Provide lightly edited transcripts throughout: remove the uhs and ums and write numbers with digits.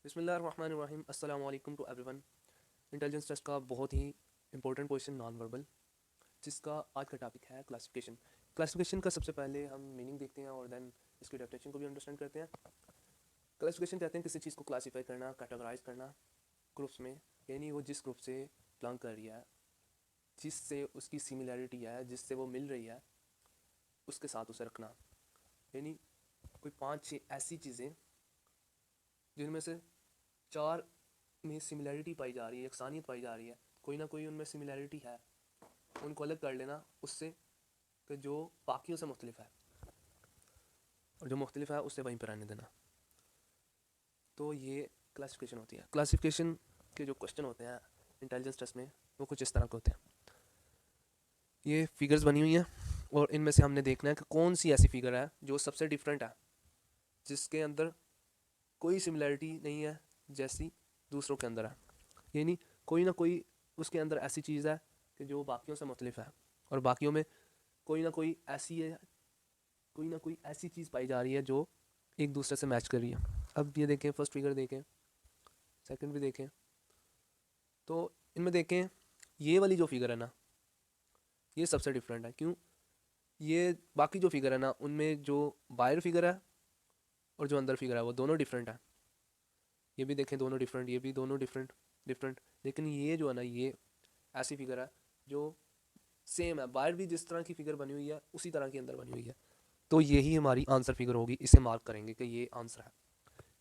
बिस्मिल्लाहिर्रहमानिर्रहीम अस्सलाम वालेकुम टू एवरीवन। इंटेलिजेंस टेस्ट का बहुत ही इंपॉर्टेंट क्वेश्चन नॉन वर्बल, जिसका आज का टॉपिक है क्लासिफिकेशन। क्लासिफिकेशन का सबसे पहले हम मीनिंग देखते हैं और देन इसकी डेफिनेशन को भी अंडरस्टैंड करते हैं। क्लासिफिकेशन कहते हैं किसी चीज़ को क्लासीफाई करना, कैटेगराइज करना ग्रुप्स में, यानी वो जिस ग्रुप से बिलोंग कर रही है, जिससे उसकी सिमिलैरिटी है, जिससे वो मिल रही है, उसके साथ उसे रखना। यानी कोई 5-6 ऐसी चीज़ें जिनमें से 4 में सिमिलैरिटी पाई जा रही है, यकसानियत पाई जा रही है, कोई ना कोई उनमें सिमिलैरिटी है, उनको अलग कर लेना उससे कि जो बाकियों से मुख्तलिफ है, और जो मुख्तलिफ है उससे वहीं पर रहने देना। तो ये क्लासिफिकेशन होती है। क्लासिफिकेशन के जो क्वेश्चन होते हैं इंटेलिजेंस टेस्ट में, वो कुछ इस तरह के होते हैं। ये फिगर्स बनी हुई हैं और इनमें से हमने देखना है कि कौन सी ऐसी फिगर है जो सबसे डिफरेंट है, जिसके अंदर कोई सिमिलैरिटी नहीं है जैसी दूसरों के अंदर है। यानी कोई ना कोई उसके अंदर ऐसी चीज़ है कि जो बाकियों से मुख्तलिफ है, और बाकियों में कोई ना कोई ऐसी है, कोई ना कोई ऐसी चीज़ पाई जा रही है जो एक दूसरे से मैच कर रही है। अब ये देखें, फर्स्ट फिगर देखें, सेकंड भी देखें, तो इनमें देखें ये वाली जो फिगर है ना, ये सबसे डिफरेंट है। क्यों? ये बाकी जो फिगर है ना, उनमें जो बाहर फिगर है और जो अंदर फिगर है वो दोनों डिफरेंट है। ये भी देखें, दोनों डिफरेंट, ये भी दोनों डिफरेंट डिफरेंट। लेकिन ये जो है ना, ये ऐसी फिगर है जो सेम है, बाहर भी जिस तरह की फिगर बनी हुई है उसी तरह की अंदर बनी हुई है। तो यही हमारी आंसर फिगर होगी, इसे मार्क करेंगे कि ये आंसर है।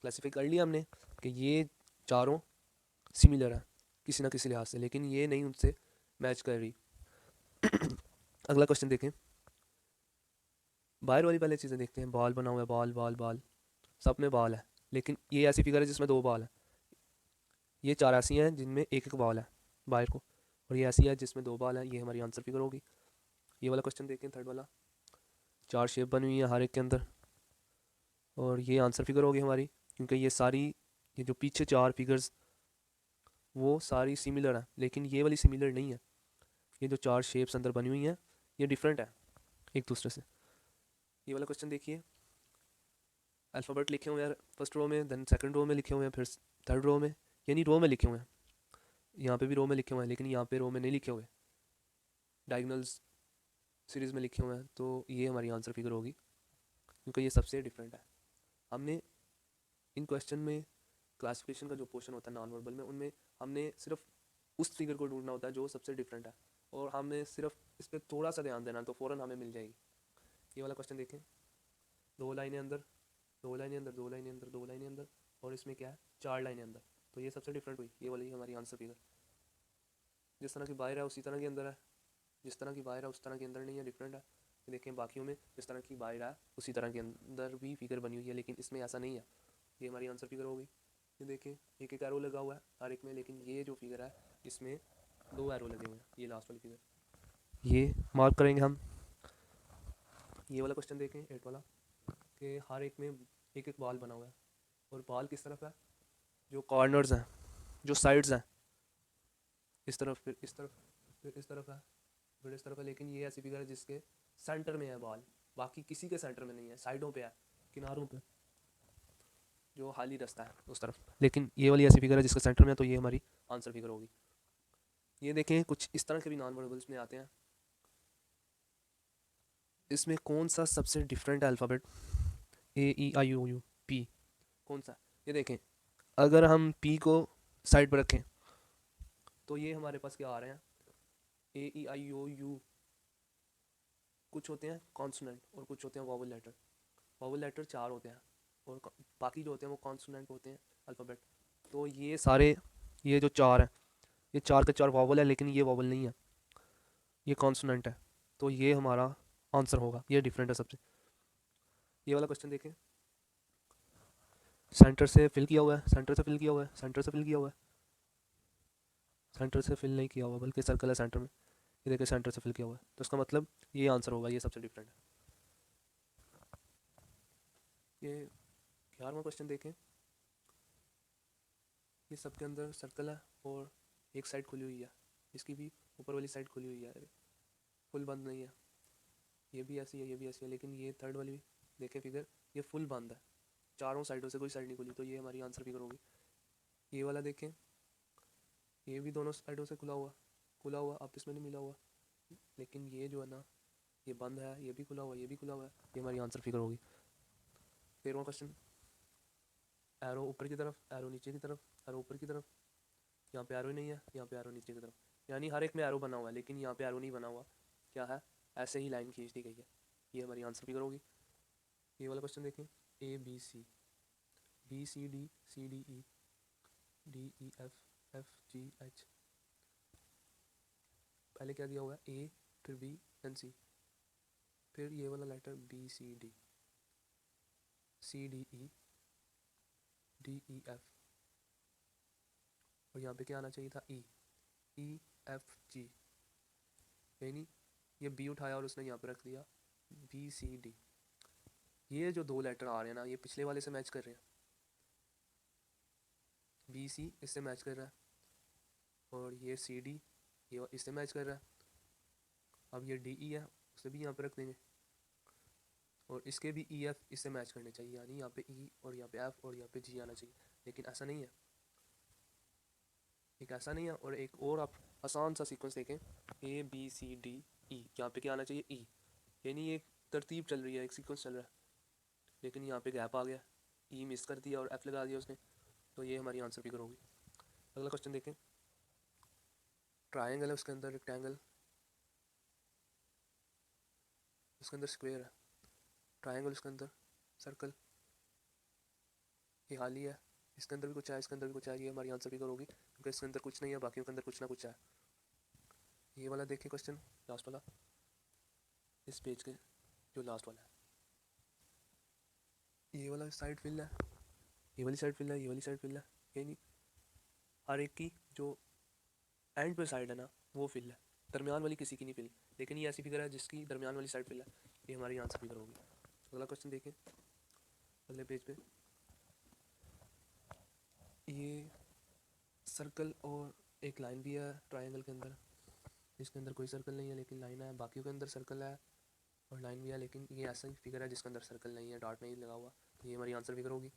क्लासीफाई कर लिया हमने कि ये चारों सिमिलर है किसी ना किसी लिहाज से, लेकिन ये नहीं उनसे मैच कर रही। अगला क्वेश्चन देखें। बाहर वाली पहले चीज़ें देखते हैं। बॉल बना हुआ है, बॉल बॉल बॉल, सब में बॉल है, लेकिन ये ऐसी फिगर है जिसमें 2 बॉल है। ये 4 ऐसी हैं जिनमें एक एक बॉल है बाहर को, और ये ऐसी है जिसमें 2 बॉल है। ये हमारी आंसर फिगर होगी। ये वाला क्वेश्चन देखें, थर्ड वाला। 4 शेप बनी हुई है हर एक के अंदर, और ये आंसर फिगर होगी हमारी, क्योंकि ये सारी, ये जो पीछे 4 फिगर्स वो सारी सिमिलर है, लेकिन ये वाली सिमिलर नहीं है। ये जो 4 शेप्स अंदर बनी हुई हैं ये डिफरेंट है एक दूसरे से। ये वाला क्वेश्चन देखिए, अल्फ़ाबेट लिखे हुए हैं फर्स्ट रो में, देन सेकंड रो में लिखे हुए हैं, फिर थर्ड रो में, यानी रो में लिखे हुए हैं। यहाँ पे भी रो में लिखे हुए हैं, लेकिन यहाँ पे रो में नहीं लिखे हुए, डायगनल्स सीरीज़ में लिखे हुए हैं। तो ये हमारी आंसर फिगर होगी, क्योंकि ये सबसे डिफरेंट है। हमने इन क्वेश्चन में क्लासिफिकेशन का जो पोर्शन होता है नॉन वर्बल में, उनमें हमने सिर्फ उस फिगर को ढूंढना होता है जो सबसे डिफरेंट है, और हमें सिर्फ इस पर थोड़ा सा ध्यान देना तो फ़ौरन हमें मिल जाएगी। ये वाला क्वेश्चन देखें, 2 लाइनें अंदर, 2 लाइनें अंदर, 2 लाइनें अंदर, 2 लाइनें अंदर, और इसमें क्या है, 4 लाइनें अंदर। तो ये सबसे डिफरेंट हुई, ये वाली हमारी आंसर फिगर। जिस तरह की बाहर है उसी तरह के अंदर है, जिस तरह की बाहर है उस तरह के अंदर नहीं है, डिफरेंट है। ये देखें, बाकियों में जिस तरह की बाहर है उसी तरह के अंदर भी फिगर बनी हुई है, लेकिन इसमें ऐसा नहीं है। ये हमारी आंसर फिगर हो गई। ये देखें, एक एक एरो लगा हुआ है हर एक में, लेकिन ये जो फिगर है इसमें 2 एरो लगे हुए हैं, ये लास्ट वाली फिगर। ये मार्क करेंगे हम। ये वाला क्वेश्चन देखें, 8 वाला, कि हर एक में एक एक बॉल बना हुआ है, और बॉल किस तरफ है, जो कॉर्नर्स हैं, जो साइड्स हैं, इस तरफ, फिर इस तरफ, फिर इस तरफ है, फिर इस तरफ है। लेकिन ये ऐसी फिगर है जिसके सेंटर में है बॉल, बाकी किसी के सेंटर में नहीं है, साइडों पे है, किनारों पे, जो खाली रास्ता है उस तरफ। लेकिन ये वाली ऐसी फिगर है जिसके सेंटर में है, तो ये हमारी आंसर फिगर होगी। ये देखें, कुछ इस तरह के भी नॉन वर्बल्स में आते हैं। इसमें कौन सा सबसे different alphabet, A E I O U P, कौन सा? ये देखें, अगर हम P को साइड पर रखें तो ये हमारे पास क्या आ रहे हैं, A E I O U। कुछ होते हैं कॉन्सोनेंट और कुछ होते हैं वॉवल लेटर। वॉवल लेटर 4 होते हैं, और बाकी जो होते हैं वो कॉन्सोनेंट होते हैं, अल्फ़ाबेट। तो ये सारे, ये जो 4 हैं, ये 4 के 4 वॉवल है, लेकिन ये वॉवल नहीं है, ये कॉन्सोनेंट है। तो ये हमारा आंसर होगा, ये डिफरेंट है सबसे। ये वाला क्वेश्चन देखें, सेंटर से फिल किया हुआ है, सेंटर से फिल किया हुआ है, सेंटर से फिल किया हुआ है, सेंटर से फिल नहीं किया हुआ बल्कि सर्कल है सेंटर में। ये देखिए, सेंटर से फिल किया हुआ है, तो इसका मतलब ये आंसर होगा, ये सबसे डिफरेंट है। ये 11वां क्वेश्चन देखें, ये सबके अंदर सर्कल है और एक साइड खुली हुई है, इसकी भी ऊपर वाली साइड खुली हुई है, फुल बंद नहीं है। ये भी ऐसी है, ये भी ऐसी है, लेकिन ये थर्ड वाली देखें फिगर, ये फुल बंद है, चारों साइडों से कोई साइड नहीं खुली, तो ये हमारी आंसर फिगर होगी। ये वाला देखें, ये भी दोनों साइडों से खुला हुआ, आपस में नहीं मिला हुआ, लेकिन ये जो है ना ये बंद है, ये भी खुला हुआ, ये भी खुला हुआ है। ये हमारी आंसर फिगर होगी। 13वां क्वेश्चन, एरो ऊपर की तरफ, एरो नीचे की तरफ, एरो ऊपर की तरफ, यहाँ पे एरो ही नहीं है, यहाँ पे एरो नीचे की तरफ, यानी हर एक में एरो बना हुआ है लेकिन यहाँ पे एरो नहीं बना हुआ। क्या है? ऐसे ही लाइन खींच दी गई है। ये हमारी आंसर फिगर होगी। ये वाला क्वेश्चन देखें, A B C, B C D, C D E, D E F, F G H, पहले क्या दिया हुआ है? ए, फिर बी एंड सी, फिर ये वाला letter B C D, C D E, D E F, और यहाँ पे क्या आना चाहिए था? ई, ई एफ जी, यानी ये बी उठाया और उसने यहाँ पे रख दिया बी सी डी। ये जो दो लेटर आ रहे हैं ना, ये पिछले वाले से मैच कर रहे हैं। बी सी इससे मैच कर रहा है, और ये सी डी ये इससे मैच कर रहा है। अब ये डी ई है, उसे भी यहाँ पे रख देंगे, और इसके भी ई एफ इससे मैच करने चाहिए, यानी यहाँ पे ई और यहाँ पे एफ और यहाँ पे जी आना चाहिए, लेकिन ऐसा नहीं है। एक ऐसा नहीं है, और एक और आप आसान सा सीक्वेंस देखें, ए बी सी डी ई, यहाँ पे क्या आना चाहिए? ई, यानी एक तरतीब चल रही है, एक सीक्वेंस चल रहा है, लेकिन यहाँ पे गैप आ गया, ई मिस कर दिया और एफ लगा दिया उसने, तो ये हमारी आंसर फिगर होगी। अगला क्वेश्चन देखें, ट्रायंगल है, उसके अंदर रेक्टेंगल, उसके अंदर स्क्वायर है, ट्रायंगल उसके अंदर सर्कल, ये खाली है, इसके अंदर भी कुछ है, इसके अंदर भी कुछ है, ये हमारी आंसर फिगर होगी, क्योंकि इसके अंदर कुछ नहीं है, बाकियों के अंदर कुछ ना कुछ है। ये वाला देखें क्वेश्चन, लास्ट वाला, इस पेज के जो लास्ट वाला है, ये वाला साइड फिल है, ये वाली साइड फिल है, ये वाली साइड फिल है, यानी हर एक की जो एंड पे साइड है ना वो फिल है, दरमियान वाली किसी की नहीं फिल, लेकिन ये ऐसी फिगर है जिसकी दरमियान वाली साइड फिल है। ये हमारी आंसर फिगर होगी। अगला क्वेश्चन देखें, अगले पेज पे, ये सर्कल और एक लाइन भी है ट्रायंगल के अंदर, इसके अंदर कोई सर्कल नहीं है लेकिन लाइन है, बाकियों के अंदर सर्कल है और लाइन भी है, लेकिन ये ऐसा ही फिगर है जिसके अंदर सर्कल नहीं है, डॉट नहीं लगा हुआ, तो ये हमारी आंसर फिगर होगी।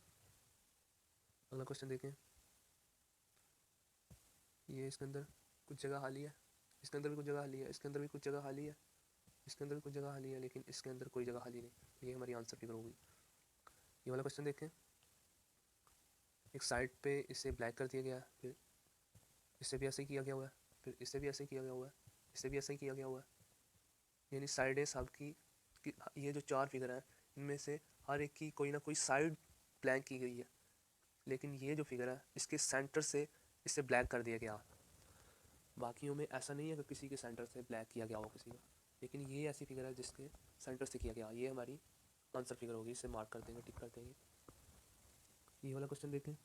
अगला क्वेश्चन देखें, ये इसके अंदर कुछ जगह खाली है, इसके अंदर भी कुछ जगह खाली है, इसके अंदर भी कुछ जगह खाली है, इसके अंदर भी कुछ जगह खाली है, लेकिन इसके अंदर कोई जगह खाली नहीं, तो ये हमारी आंसर फिगर होगी। ये वाला क्वेश्चन देखें, एक साइड पे इसे ब्लैक कर दिया गया है, फिर इससे भी ऐसे ही किया गया हुआ है, फिर इससे भी ऐसे ही किया गया हुआ है, इससे भी ऐसे ही किया गया हुआ है, यानी साइडें सब की ये जो चार फिगर हैं इनमें से हर एक की कोई ना कोई साइड ब्लैंक की गई है, लेकिन ये जो फिगर है इसके सेंटर से इसे ब्लैक कर दिया गया। बाकियों में ऐसा नहीं है कि किसी के सेंटर से ब्लैक किया गया हो किसी का, लेकिन ये ऐसी फिगर है जिसके सेंटर से किया गया, ये हमारी आंसर फिगर होगी, इसे मार्क कर देंगे, टिक कर देंगे। ये वाला क्वेश्चन देखें,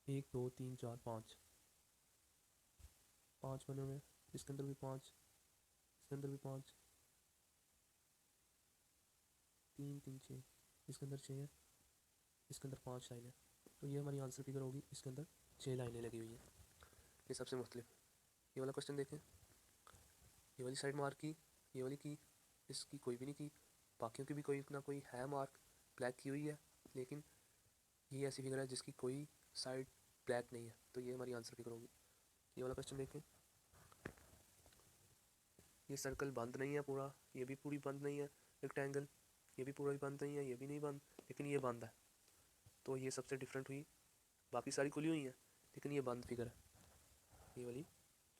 1 2 3 4 5, 5 बने हुए, इसके अंदर भी 5, इसके अंदर भी 5, 3 3 6, इसके अंदर 6 है, इसके अंदर 5 लाइन है, तो ये हमारी आंसर फिगर होगी, इसके अंदर 6 लाइनें लगी हुई हैं, ये सबसे मुख्तलिफ। ये वाला क्वेश्चन देखें, ये वाली साइड मार्क की, ये वाली की, इसकी कोई भी नहीं की, बाकियों की भी कोई ना कोई है मार्क, ब्लैक की हुई है, लेकिन ये ऐसी फिगर है जिसकी कोई साइड ब्लैक नहीं है, तो ये हमारी आंसर फिगर होगी। ये वाला क्वेश्चन देखें, ये सर्कल बंद नहीं है पूरा, ये भी पूरी बंद नहीं है, रेक्टेंगल ये भी पूरा बंद नहीं है, ये भी नहीं बंद, लेकिन ये बंद है, तो ये सबसे डिफरेंट हुई, बाकी सारी खुली हुई हैं लेकिन ये बंद फिगर है, ये वाली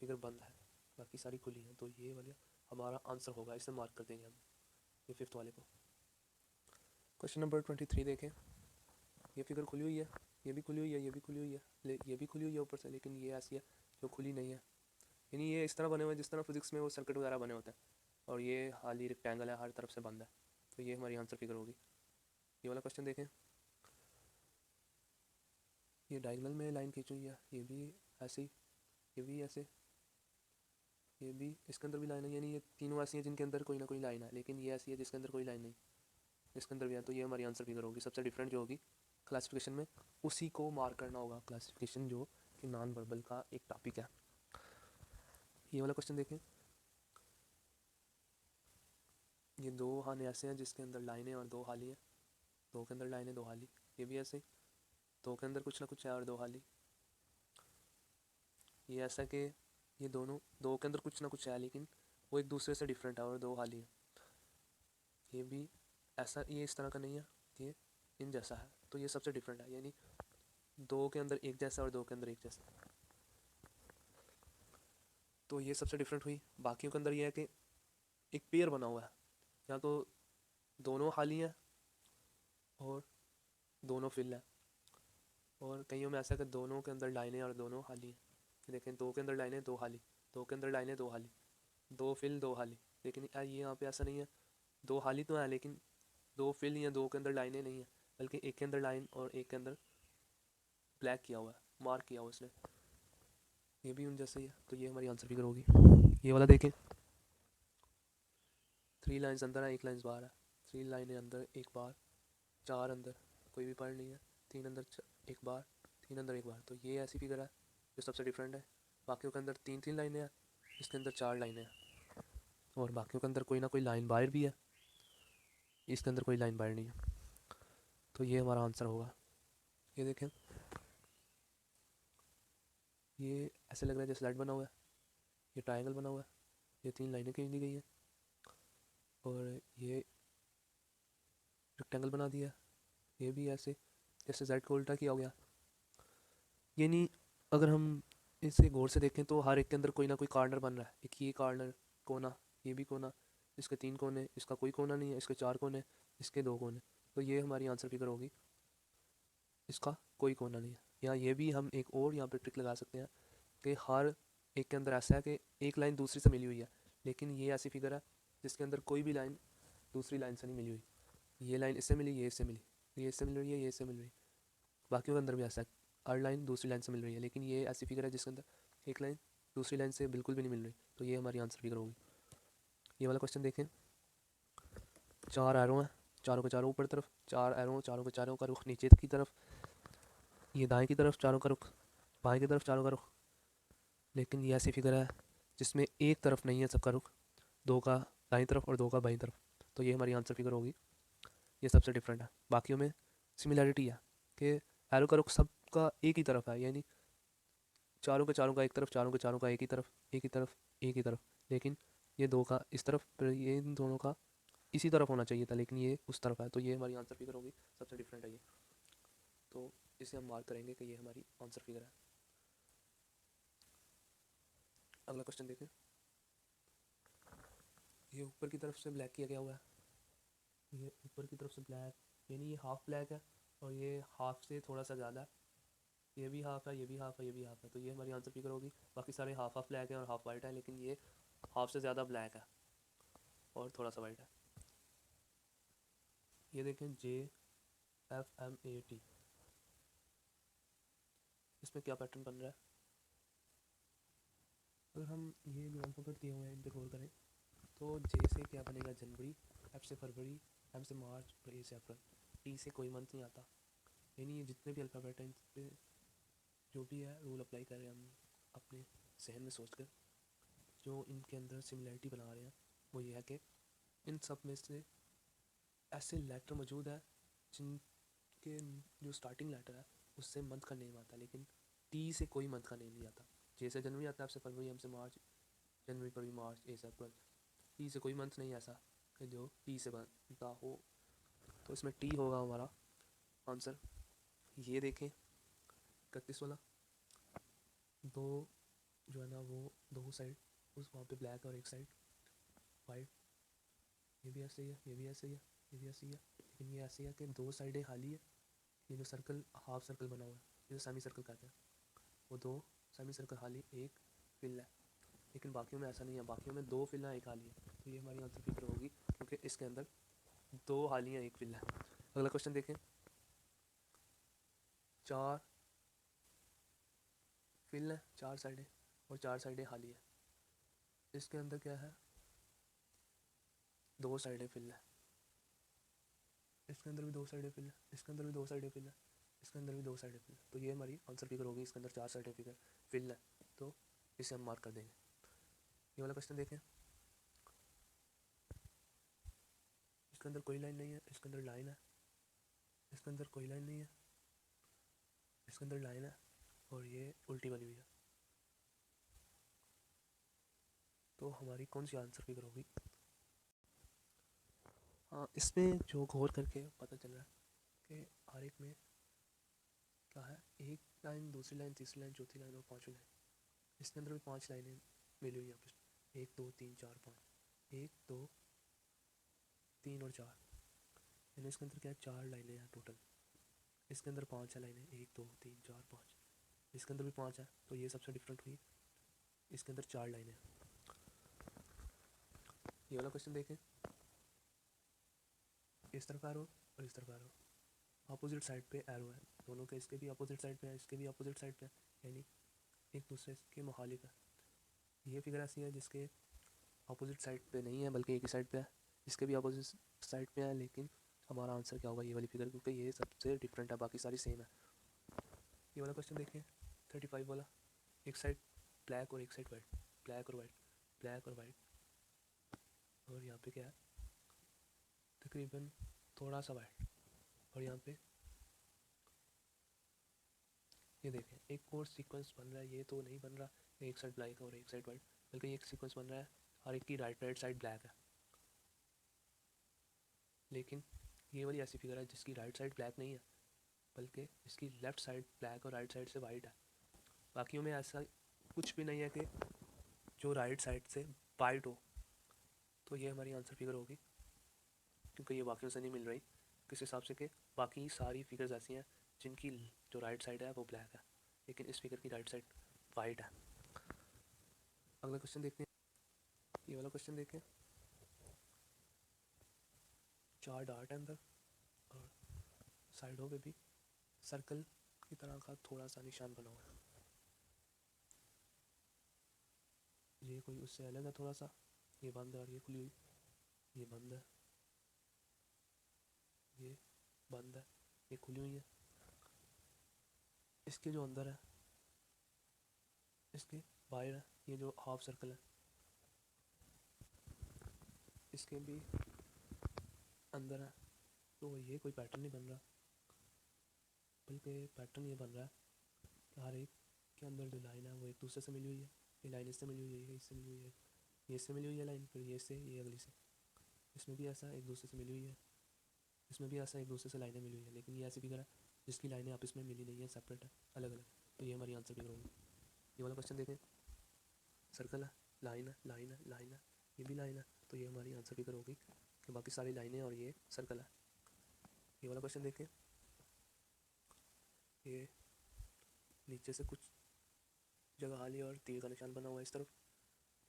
फिगर बंद है, बाकी सारी खुली हैं, तो ये वाला हमारा आंसर होगा, इसे मार्क कर देंगे हम ये फिफ्थ वाले को। क्वेश्चन नंबर 23 देखें, ये फिगर खुली हुई है, ये भी खुली हुई है, ये भी खुली हुई है, ये भी खुली हुई है ऊपर से, लेकिन ये ऐसी है जो खुली नहीं है, यानी ये इस तरह बने हुए हैं जिस तरह फिजिक्स में वो सर्किट वगैरह बने होते हैं, और ये खाली रेक्टेंगल है, हर तरफ से बंद है, तो ये हमारी आंसर फिगर होगी। ये वाला क्वेश्चन देखें, ये डायगोनल में लाइन खींची हुई है, ये भी ऐसी, ये भी ऐसे, ये भी, इसके अंदर भी लाइन है, यानी ये तीनों ऐसी हैं जिनके अंदर कोई ना कोई लाइन है, लेकिन ये ऐसी है जिसके अंदर कोई लाइन नहीं, इसके अंदर भी है, तो ये हमारी आंसर फिगर होगी। सबसे डिफरेंट जो होगी क्लासिफिकेशन में, उसी को मार्क करना होगा, क्लासिफिकेशन जो कि नॉन वर्बल का एक टॉपिक है। ये वाला क्वेश्चन देखें, ये दो खाने ऐसे हैं जिसके अंदर लाइनें और दो खाली हैं, दो के अंदर लाइनें दो खाली, ये भी ऐसे, दो के अंदर कुछ ना कुछ है और दो खाली। ये ऐसा कि ये दोनों दो के अंदर कुछ ना कुछ है लेकिन वो एक दूसरे से डिफरेंट है और दो खाली है। ये भी ऐसा, ये इस तरह का नहीं है, ये इन जैसा है, तो ये सबसे डिफरेंट है, यानी दो के अंदर एक जैसा और दो के अंदर एक जैसा। तो ये सबसे डिफरेंट हुई। बाकियों के अंदर ये है कि एक पेयर बना हुआ है, या तो दोनों खाली हैं और दोनों फिल है, और कईयों में ऐसा है कि दोनों के अंदर लाइनें और दोनों खाली हैं। देखें, दो के अंदर लाइनें दो खाली, दो के अंदर लाइनें दो खाली, दो फिल दो खाली। लेकिन ये यहाँ पे ऐसा नहीं है, दो खाली तो है लेकिन दो फिल या दो के अंदर लाइनें नहीं है, बल्कि एक के अंदर लाइन और एक के अंदर ब्लैक किया हुआ है, मार्क किया हुआ उसने। ये भी उन जैसे ही है, तो ये हमारी आंसर फिगर होगी। ये वाला देखें, 3 लाइन्स अंदर है, 1 लाइन्स बाहर है। 3 लाइनें अंदर, एक बाहर, 4 अंदर, कोई भी पॉइंट नहीं है, 3 अंदर एक बाहर, 3 अंदर एक बाहर। तो ये ऐसी फिगर है जो सबसे डिफरेंट है। बाकियों के अंदर 3 3 लाइनें हैं, इसके अंदर 4 लाइनें हैं, और बाकियों के अंदर कोई ना कोई लाइन बाहर भी है, इसके अंदर कोई लाइन बाहर नहीं है। तो ये हमारा आंसर होगा। ये देखें, ये ऐसे लग रहा है जैसे स्लाइड बना हुआ है, ये ट्रायंगल बना हुआ है, ये 3 लाइनें खींच दी गई हैं, और ये रेक्टेंगल बना दिया, ये भी ऐसे जैसे जेड को उल्टा किया हो गया। ये नहीं, अगर हम इसे गौर से देखें तो हर एक के अंदर कोई ना कोई कॉर्नर बन रहा है। एक ये कॉर्नर, कोना, ये भी कोना, इसके 3 कोने, इसका कोई कोना नहीं है, इसके 4 कोने, इसके 2 कोने। तो ये हमारी आंसर फिगर होगी, इसका कोई कोना नहीं है। या ये भी हम एक और यहाँ पे ट्रिक लगा सकते हैं कि हर एक के अंदर ऐसा है कि एक लाइन दूसरी से मिली हुई है, लेकिन ये ऐसी फिगर है जिसके अंदर कोई भी लाइन दूसरी लाइन से नहीं मिली हुई। ये लाइन इससे मिली, ये इससे मिली, ये इससे मिल रही है, ये इससे मिल रही है। बाकियों के अंदर भी ऐसा है, हर लाइन दूसरी लाइन से मिल रही है, लेकिन ये ऐसी फिगर है जिसके अंदर एक लाइन दूसरी लाइन से बिल्कुल भी नहीं मिल रही। तो ये हमारी आंसर फिगर होगी। ये वाला क्वेश्चन देखें, 4 एरो हैं, चारों के चारों ऊपर तरफ, 4 एरो, चारों के चारों का रुख नीचे की तरफ, ये दाएं की तरफ चारों का रुख, बाएं की तरफ चारों का रुख। लेकिन ये ऐसी फिगर है जिसमें एक तरफ नहीं है सबका रुख, दो का दाईं तरफ और दो का बाईं तरफ। तो ये हमारी आंसर फिगर होगी। ये सबसे डिफरेंट है। बाकियों में सिमिलैरिटी है कि एरो का रुख सबका एक ही तरफ है, यानी चारों के चारों का एक तरफ, चारों के चारों का एक ही तरफ, एक ही तरफ, एक ही तरफ। लेकिन ये दो का इस तरफ, फिर ये इन दोनों का इसी तरफ होना चाहिए था, लेकिन ये उस तरफ है। तो ये हमारी आंसर फिगर होगी, सबसे डिफरेंट है ये। तो इसे हम मार्क करेंगे कि ये हमारी आंसर फिगर है। अगला क्वेश्चन देखें, ये ऊपर की तरफ से ब्लैक किया गया हुआ है, ये ऊपर की तरफ से ब्लैक, यानी ये हाफ ब्लैक है और ये हाफ से थोड़ा सा ज़्यादा है, ये भी हाफ है, ये भी हाफ है, ये भी हाफ है। तो ये हमारी आंसर फिगर होगी। बाकी सारे हाफ हाफ ब्लैक है और हाफ वाइट है, लेकिन ये हाफ से ज़्यादा ब्लैक है और थोड़ा सा वाइट है। ये देखें, JFMAT, इसमें क्या पैटर्न बन रहा है। अगर हम ये जो अल्फ़ाबेट दिए हुए हैं इन पर गौर करें तो J से क्या बनेगा, जनवरी, F से फरवरी, M से मार्च और A से अप्रैल। T से कोई मंथ नहीं आता, यानी ये जितने भी अल्फ़ाबेट हैं इन पे जो भी है रूल अप्लाई कर रहे हैं हम अपने जहन में सोच कर। जो इनके अंदर सिमिलरिटी बना रहे हैं वो ये है कि इन सब में से ऐसे लेटर मौजूद है जिनके जो स्टार्टिंग लेटर है उससे मंथ का नेम आता है, लेकिन टी से कोई मंथ का नेम नहीं आता। जैसे जनवरी आता है, आपसे फरवरी, हमसे मार्च, जनवरी फरवरी मार्च, ए से अप्रैल। टी से कोई मंथ नहीं ऐसा कि जो टी से बनता हो, तो इसमें टी होगा हमारा आंसर। ये देखें, 31 वाला, दो जो है ना वो दो साइड, उस वहाँ पे ब्लैक और एक साइड वाइट। ये भी ऐसे ही है, ये भी ऐसे ही है, ये भी ऐसे ही है, लेकिन ये ऐसे ही है कि दो साइडें खाली है। ये जो सर्कल, हाफ सर्कल बना हुआ है, ये जो सेमी सर्कल कहते हैं, वो दो सेमी सर्कल खाली, एक फिल है। लेकिन बाकियों में ऐसा नहीं है, बाकियों में दो फिल है, एक खाली है। तो ये हमारी आंसर फिगर होगी क्योंकि इसके अंदर दो खाली हैं, एक फिल है। अगला क्वेश्चन देखें, 4 फिल है, 4 साइडें और 4 साइडें खाली है। इसके अंदर क्या है, दो साइडें फिल है, इसके अंदर भी दो साइडें फिल है, इसके अंदर भी दो साइडें फिल है, इसके अंदर भी दो साइडें फिल है। तो ये हमारी आंसर फिगर होगी, इसके अंदर 4 साइडें फिगर फिल है, तो इसे हम मार्क कर देंगे। ये वाला क्वेश्चन देखें, इसके अंदर कोई लाइन नहीं है, इसके अंदर लाइन है, इसके अंदर कोई लाइन नहीं है, इसके अंदर लाइन है और ये उल्टी बनी हुई है, तो हमारी कौन सी आंसर फिगर होगी? हाँ, इसमें जो गौर करके पता चल रहा है कि हर एक में क्या है, एक लाइन, दूसरी लाइन, तीसरी लाइन, चौथी लाइन और पांचवी लाइन। इसके अंदर भी 5 लाइनें मिली हुई हैं आपस में, 1 2 3 4 5, 1 2 3 और 4, यानी इसके अंदर क्या है, 4 लाइनें हैं टोटल। इसके अंदर 5 है लाइनें, 1 2 3 4 5। इसके अंदर भी 5 है, तो ये सबसे डिफरेंट हुई। इसके अंदर 4 लाइनें हैं। ये वाला क्वेश्चन देखें, इस तरफ एरो और इस तरफ एरो, अपोजिट साइड पे एरो है दोनों के, इसके भी अपोजिट साइड पे है, इसके भी अपोजिट साइड पे है, यानी एक दूसरे के मुखालिफ है। ये फिगर ऐसी है जिसके अपोजिट साइड पे नहीं है बल्कि एक ही साइड पे है, इसके भी अपोजिट साइड पे है, लेकिन हमारा आंसर क्या होगा, ये वाली फिगर, क्योंकि ये सबसे डिफरेंट है, बाकी सारी सेम है। ये वाला क्वेश्चन देखें 35 वाला, एक साइड ब्लैक और एक साइड वाइट, ब्लैक और वाइट, ब्लैक और वाइट, और यहाँ पे क्या है, तकरीबन थोड़ा सा वाइट, और यहाँ पे ये देखें एक और सीक्वेंस बन रहा है। ये तो नहीं बन रहा एक साइड ब्लैक और एक साइड वाइट, बल्कि एक सीक्वेंस बन रहा है, हर एक की राइट साइड ब्लैक है। लेकिन ये वाली ऐसी फिगर है जिसकी राइट साइड ब्लैक नहीं है, बल्कि इसकी लेफ़्ट साइड ब्लैक और राइट साइड से वाइट है। बाकियों में ऐसा कुछ भी नहीं है कि जो राइट साइड से वाइट हो, तो ये हमारी आंसर फिगर होगी, क्योंकि ये बाकियों से नहीं मिल रही। किस हिसाब से कि बाकी सारी फिगर्स ऐसी हैं जिनकी जो राइट साइड है वो ब्लैक है, लेकिन इस फिगर की राइट साइड वाइट है। अगला क्वेश्चन देखते हैं, ये वाला क्वेश्चन देखें, 4 डार्ट है अंदर और साइडों पे भी सर्कल की तरह का थोड़ा सा निशान बना हुआ है। ये कोई उससे अलग है थोड़ा सा, ये बंद है और ये खुली हुई, ये बंद है, ये बंद है, ये खुली हुई है। इसके जो अंदर है, इसके बाहर है, ये जो हाफ सर्कल है, इसके भी अंदर है, तो ये कोई पैटर्न नहीं बन रहा, बल्कि पैटर्न ये बन रहा है कि हर एक के अंदर जो लाइन है वो एक दूसरे से मिली हुई है। ये लाइन इससे मिली हुई है, ये इससे मिली हुई है, ये इससे मिली हुई है लाइन, फिर ये से, ये अगली से, इसमें भी ऐसा एक दूसरे से मिली हुई है, इसमें भी ऐसा एक दूसरे से लाइनें मिली हुई है। लेकिन ये ऐसी फिगर है जिसकी लाइनें आपस में मिली नहीं है, सेपरेट है, अलग अलग, तो ये हमारी आंसर फिगर होगी। ये वाला क्वेश्चन देखें, सर्कल है, लाइन है, लाइन है, लाइन है, ये भी लाइन है, तो ये हमारी आंसर फिगर होगी कि बाकी सारी लाइनें और ये सर्कल है। ये वाला क्वेश्चन देखें, ये नीचे से कुछ जगह हाली और तीर का निशान बना हुआ है इस तरफ,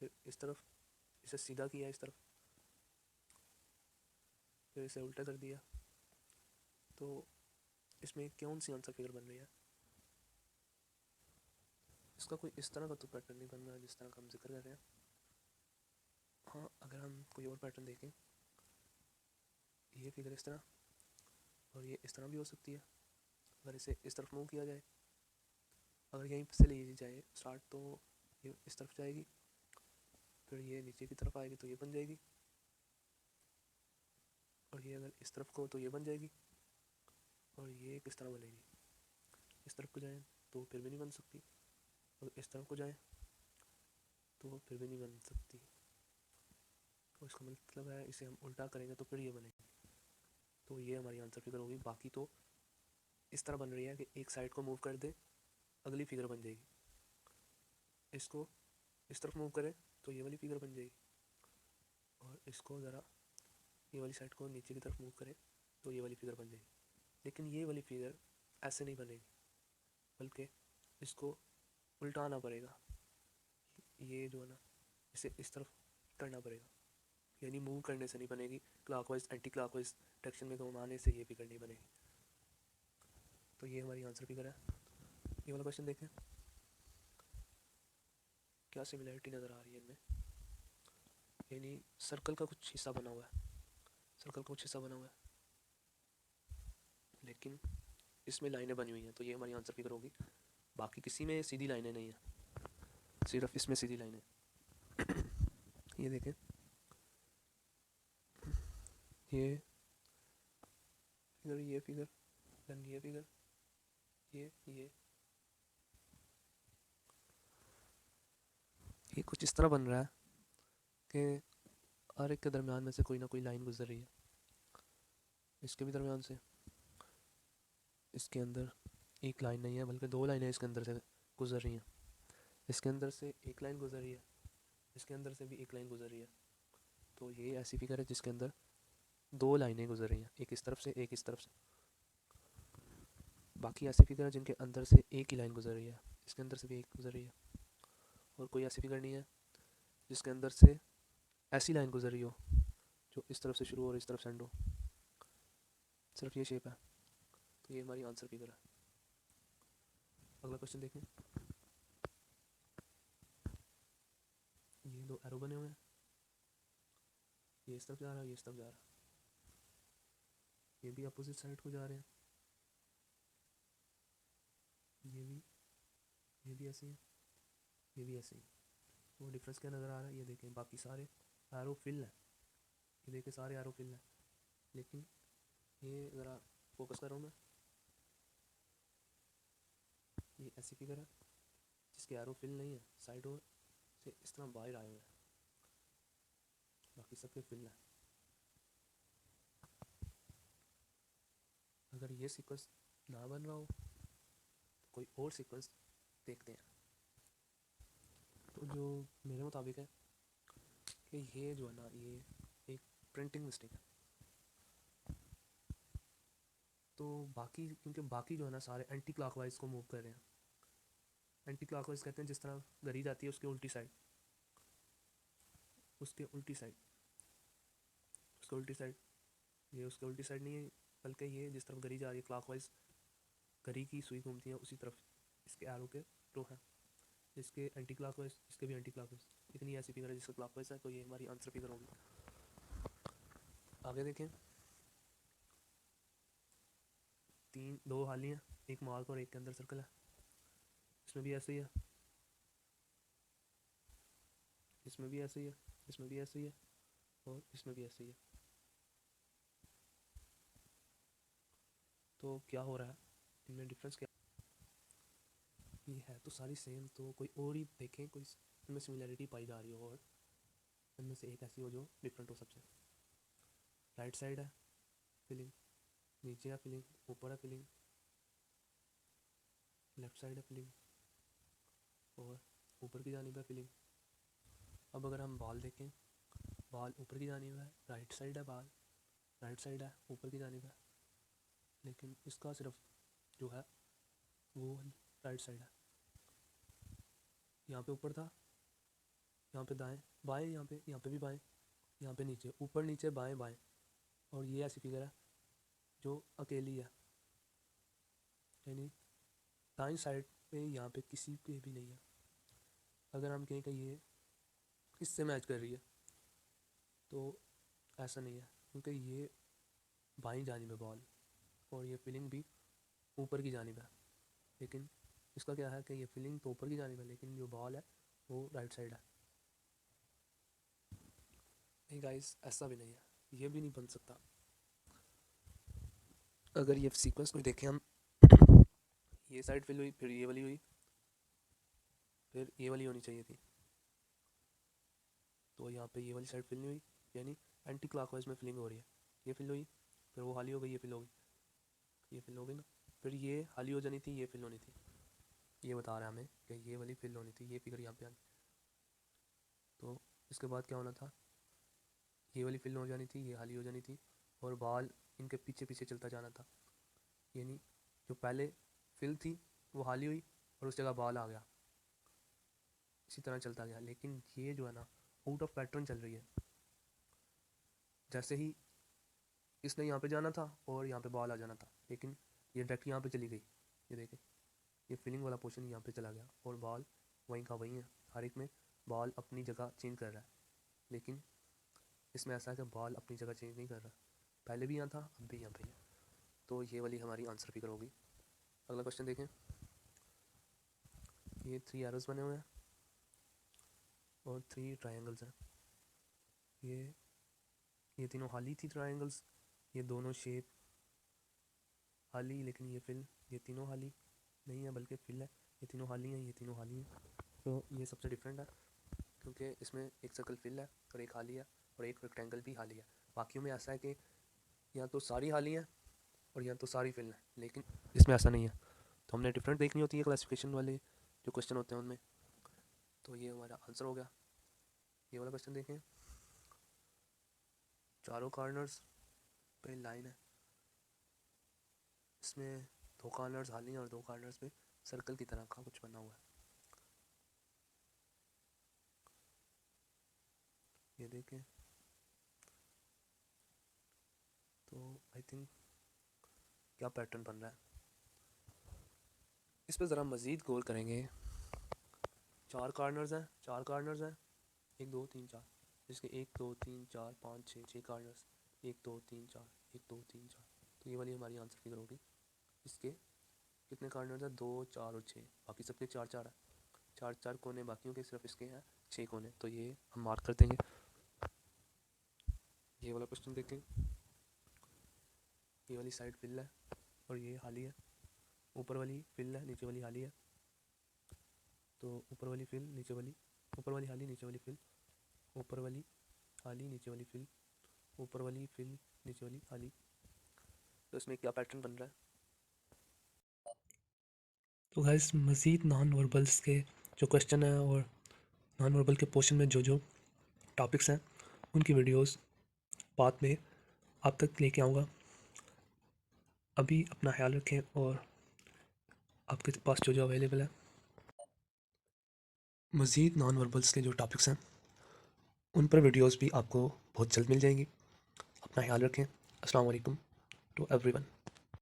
फिर इस तरफ इसे सीधा किया इस तरफ, फिर इसे उल्टा कर दिया, तो इसमें कौन सी आंसर फिगर बन रही है? इसका कोई इस तरह का तो पैटर्न नहीं बन रहा जिस तरह का हम जिक्र कर रहे हैं। हाँ, अगर हम कोई और पैटर्न देखें, ये फिगर इस तरह और ये इस तरह भी हो सकती है। अगर इसे इस तरफ मूव किया जाए, अगर यहीं से ली जाए स्टार्ट, तो ये इस तरफ जाएगी, फिर ये नीचे की तरफ आएगी तो ये बन जाएगी, और ये अगर इस तरफ को तो ये बन जाएगी, और ये किस तरह बनेगी, इस तरफ को जाए तो फिर भी नहीं बन सकती, और इस तरफ को जाए तो फिर भी नहीं बन सकती, तो इसका मतलब है इसे हम उल्टा करेंगे तो फिर ये बनेगी, तो ये हमारी आंसर फिगर होगी। बाकी तो इस तरह बन रही है कि एक साइड को मूव कर दे, अगली फिगर बन जाएगी, इसको इस तरफ मूव करें तो ये वाली फिगर बन जाएगी, और इसको ज़रा ये वाली साइड को नीचे की तरफ मूव करें तो ये वाली फिगर बन जाएगी। लेकिन ये वाली फिगर ऐसे नहीं बनेगी, बल्कि इसको उल्टाना पड़ेगा, ये जो है ना, इसे इस तरफ करना पड़ेगा, यानी मूव करने से नहीं बनेगी, क्लॉकवाइज एंटी क्लॉकवाइज डायरेक्शन में घुमाने से ये फिगर नहीं बनेगी। तो ये हमारी आंसर फिगर है। ये वाला क्वेश्चन देखें, क्या सिमिलरिटी नज़र आ रही है इनमें, यानी सर्कल का कुछ हिस्सा बना हुआ है, सर्कल का कुछ हिस्सा बना हुआ है, लेकिन इसमें लाइनें बनी हुई हैं, तो ये हमारी आंसर फिगर होगी। बाकी किसी में सीधी लाइनें नहीं हैं, सिर्फ इसमें सीधी लाइनें। ये देखें, ये फिगर, ये फिगर, देन ये फिगर, ये कुछ इस तरह बन रहा है कि हर एक के दरमियान में से कोई ना कोई लाइन गुजर रही है। इसके भी दरमियान से, इसके अंदर एक लाइन नहीं है बल्कि दो लाइनें इसके अंदर से गुजर रही हैं। इसके अंदर से एक लाइन गुजर रही है, इसके अंदर से भी एक लाइन गुजर रही है। तो ये ऐसी फिगर है जिसके अंदर दो लाइनें गुजर रही हैं, एक इस तरफ से एक इस तरफ से। बाकी ऐसी फिगर है जिनके अंदर से एक ही लाइन गुजर रही है, इसके अंदर से भी एक गुजर रही है। और कोई ऐसी फिगर नहीं है जिसके अंदर से ऐसी लाइन गुजर रही हो जो इस तरफ से शुरू हो और इस तरफ से एंड हो। सिर्फ ये शेप है। तो ये हमारी आंसर फिगर है। अगला क्वेश्चन देखें। ये दो एरो बने हुए हैं, ये इस तरफ जा रहा है, ये इस तरफ जा रहा है। ये भी अपोजिट साइड को जा रहे हैं, ये भी ऐसे हैं, ये भी ऐसे ही। तो डिफरेंस क्या नज़र आ रहा है, ये देखें बाकी सारे एरो फिल है, ये देखें सारे एरो फिल है। लेकिन ये ज़रा फोकस कर रहा हूँ मैं, ये ऐसी फिगर है जिसके एरो फिल नहीं है, साइडों से इस तरह बाहर आए हुए हैं, बाकी सबके फिल है। अगर ये सीक्वेंस ना बन रहा हो तो कोई और सीक्वेंस देखते हैं। तो जो मेरे मुताबिक है कि ये जो है ना, ये एक प्रिंटिंग मिस्टेक है। तो बाकी, क्योंकि बाकी जो है ना सारे एंटी क्लॉकवाइज को मूव कर रहे हैं। एंटी क्लॉकवाइज कहते हैं जिस तरह घड़ी जाती है उसके उल्टी साइड, उसके उल्टी साइड, उसके उल्टी साइड। ये उसके उल्टी साइड नहीं है, बल्कि ये जिस तरफ घड़ी जा रही है क्लॉकवाइज, घड़ी की सुई घूमती है उसी तरफ इसके एरो के रो है। इसके एंटी क्लॉकवाइज, इसके भी एंटी क्लॉकवाइज। लेकिन ये ऐसी फिगर है जिसका क्लॉकवाइज है, तो ये हमारी आंसर फिगर होगी। आगे देखें। दो हाली हैं, एक मार्क और एक के अंदर सर्कल है। इसमें भी ऐसे ही है, इसमें भी ऐसे ही है, इसमें भी ऐसे ही है, और इसमें भी ऐसे ही है। तो क्या हो रहा है, इनमें डिफरेंस क्या? ये है तो सारी सेम, तो कोई और ही देखें, कोई इनमें सिमिलरिटी पाई जा रही हो और इनमें से एक ऐसी हो जो डिफरेंट हो सबसे। राइट साइड है फिलिंग, नीचे है फिलिंग, ऊपर है फिलिंग, लेफ्ट साइड है फिलिंग, और ऊपर की जानिब है फिलिंग। अब अगर हम बाल देखें, बाल ऊपर की जानिब है, राइट साइड है बाल, राइट साइड है ऊपर की जानिब है। लेकिन इसका सिर्फ जो है वो राइट साइड है। यहाँ पे ऊपर था, यहाँ पे दाएं बाएं, यहाँ पे भी बाएं, यहाँ पे नीचे, ऊपर नीचे बाएं बाएं। और ये ऐसी फिगर है जो अकेली है, यानी दाएं साइड पे यहाँ पे किसी के भी नहीं है। अगर हम कहें कि ये इससे मैच कर रही है तो ऐसा नहीं है, क्योंकि ये बाईं जानिब है बॉल और ये फीलिंग भी ऊपर की जानिब है। लेकिन इसका क्या है कि ये फीलिंग तो ऊपर की जानिब है लेकिन जो बॉल है वो राइट साइड है। नहीं गाइस, ऐसा भी नहीं है, ये भी नहीं बन सकता। अगर ये सीक्वेंस को देखें हम, ये साइड फिल हुई, फिर ये वाली हुई, फिर ये वाली होनी चाहिए थी, तो यहाँ पे ये वाली साइड फिल नहीं हुई, यानी एंटी क्लॉकवाइज में फिलिंग हो रही है। ये फिल हुई, फिर वो हाली हो गई, ये फिल हो गई, ये फिल हो गई ना, फिर ये हाली हो जानी थी, ये फिल होनी थी। ये बता रहा है हमें कि ये वाली फिल होनी थी, ये फिगर यहाँ पे आनी। तो इसके बाद क्या होना था, ये वाली फिल हो जानी थी, ये हाली हो जानी थी, और बाल इनके पीछे पीछे चलता जाना था। यानी जो पहले फिल थी वो हाली हुई और उस जगह बाल आ गया, इसी तरह चलता गया। लेकिन ये जो है ना आउट ऑफ पैटर्न चल रही है। जैसे ही इसने यहाँ पे जाना था और यहाँ पे बॉल आ जाना था, लेकिन ये डायरेक्ट यहाँ पे चली गई। ये देखें, ये फिलिंग वाला पोर्शन यहाँ पे चला गया और बॉल वहीं का वहीं है। हर एक में बॉल अपनी जगह चेंज कर रहा है, लेकिन इसमें ऐसा है कि बॉल अपनी जगह चेंज नहीं कर रहा, पहले भी यहाँ था अब भी यहाँ पे है। तो ये वाली हमारी आंसर फिगर होगी। अगला क्वेश्चन देखें। ये 3 एरोज बने हुए हैं और 3 ट्रायंगल्स हैं। ये तीनों हाली थी ट्रायंगल्स, ये दोनों शेप हाली, लेकिन ये फिल, ये तीनों हाली, नहीं है बल्कि फिल है। ये तीनों हाली हैं, ये तीनों हाली हैं। तो ये सबसे डिफरेंट है क्योंकि इसमें एक सर्कल फिल है और एक हाली है और एक रेक्टेंगल भी हाली है। बाकियों में ऐसा है कि या तो सारी हाली हैं और या तो सारी फिल हैं, लेकिन इसमें ऐसा नहीं है। तो हमने डिफरेंट देखनी होती है क्लासिफिकेशन वाले जो क्वेश्चन होते हैं उनमें। तो ये हमारा आंसर हो गया। ये वाला क्वेश्चन देखें, चारों कॉर्नर्स पे लाइन है, इसमें दो कॉर्नर्स हाली हैं और दो कॉर्नर्स पे सर्कल की तरह का कुछ बना हुआ है। ये देखें, तो आई थिंक क्या पैटर्न बन रहा है, इस पर ज़रा मज़ीद गौर करेंगे। चार कॉर्नर्स हैं, चार कॉर्नर्स हैं, 1 2 3 4, जिसके 1 2 3 4 5 6 6 कॉर्नर्स, 1 2 3 4 1 2 3 4। तो ये वाली हमारी आंसर फिगर होगी। इसके कितने कॉर्नर्स हैं, 2 4 और 6, बाकी सबके 4 4 है। 4 4 कोने बाकियों के, सिर्फ इसके हैं 6 कोने, तो ये हम मार्क कर देंगे। ये वाला क्वेश्चन देखें, ये वाली साइड फिल है और ये हाली है। ऊपर वाली फिल है, नीचे वाली हाली है। तो ऊपर वाली फिल, नीचे वाली, ऊपर वाली हाली, नीचे वाली फिल, ऊपर वाली हाली, नीचे वाली फिल, ऊपर वाली फिल, नीचे वाली हाली। तो इसमें क्या पैटर्न बन रहा है। तो गाइस मज़ीद नॉन वर्बल्स के जो क्वेश्चन हैं और नॉन वर्बल के पोर्शन में जो जो टॉपिक्स हैं उनकी वीडियोस बाद में आप तक लेके आऊँगा। अभी अपना ख्याल रखें और आपके पास जो जो अवेलेबल है, मज़ीद नॉन वर्बल्स के जो टॉपिक्स हैं उन पर वीडियोस भी आपको बहुत जल्द मिल जाएंगी। अपना ख्याल रखें। अस्सलाम वालेकुम टू एवरीवन।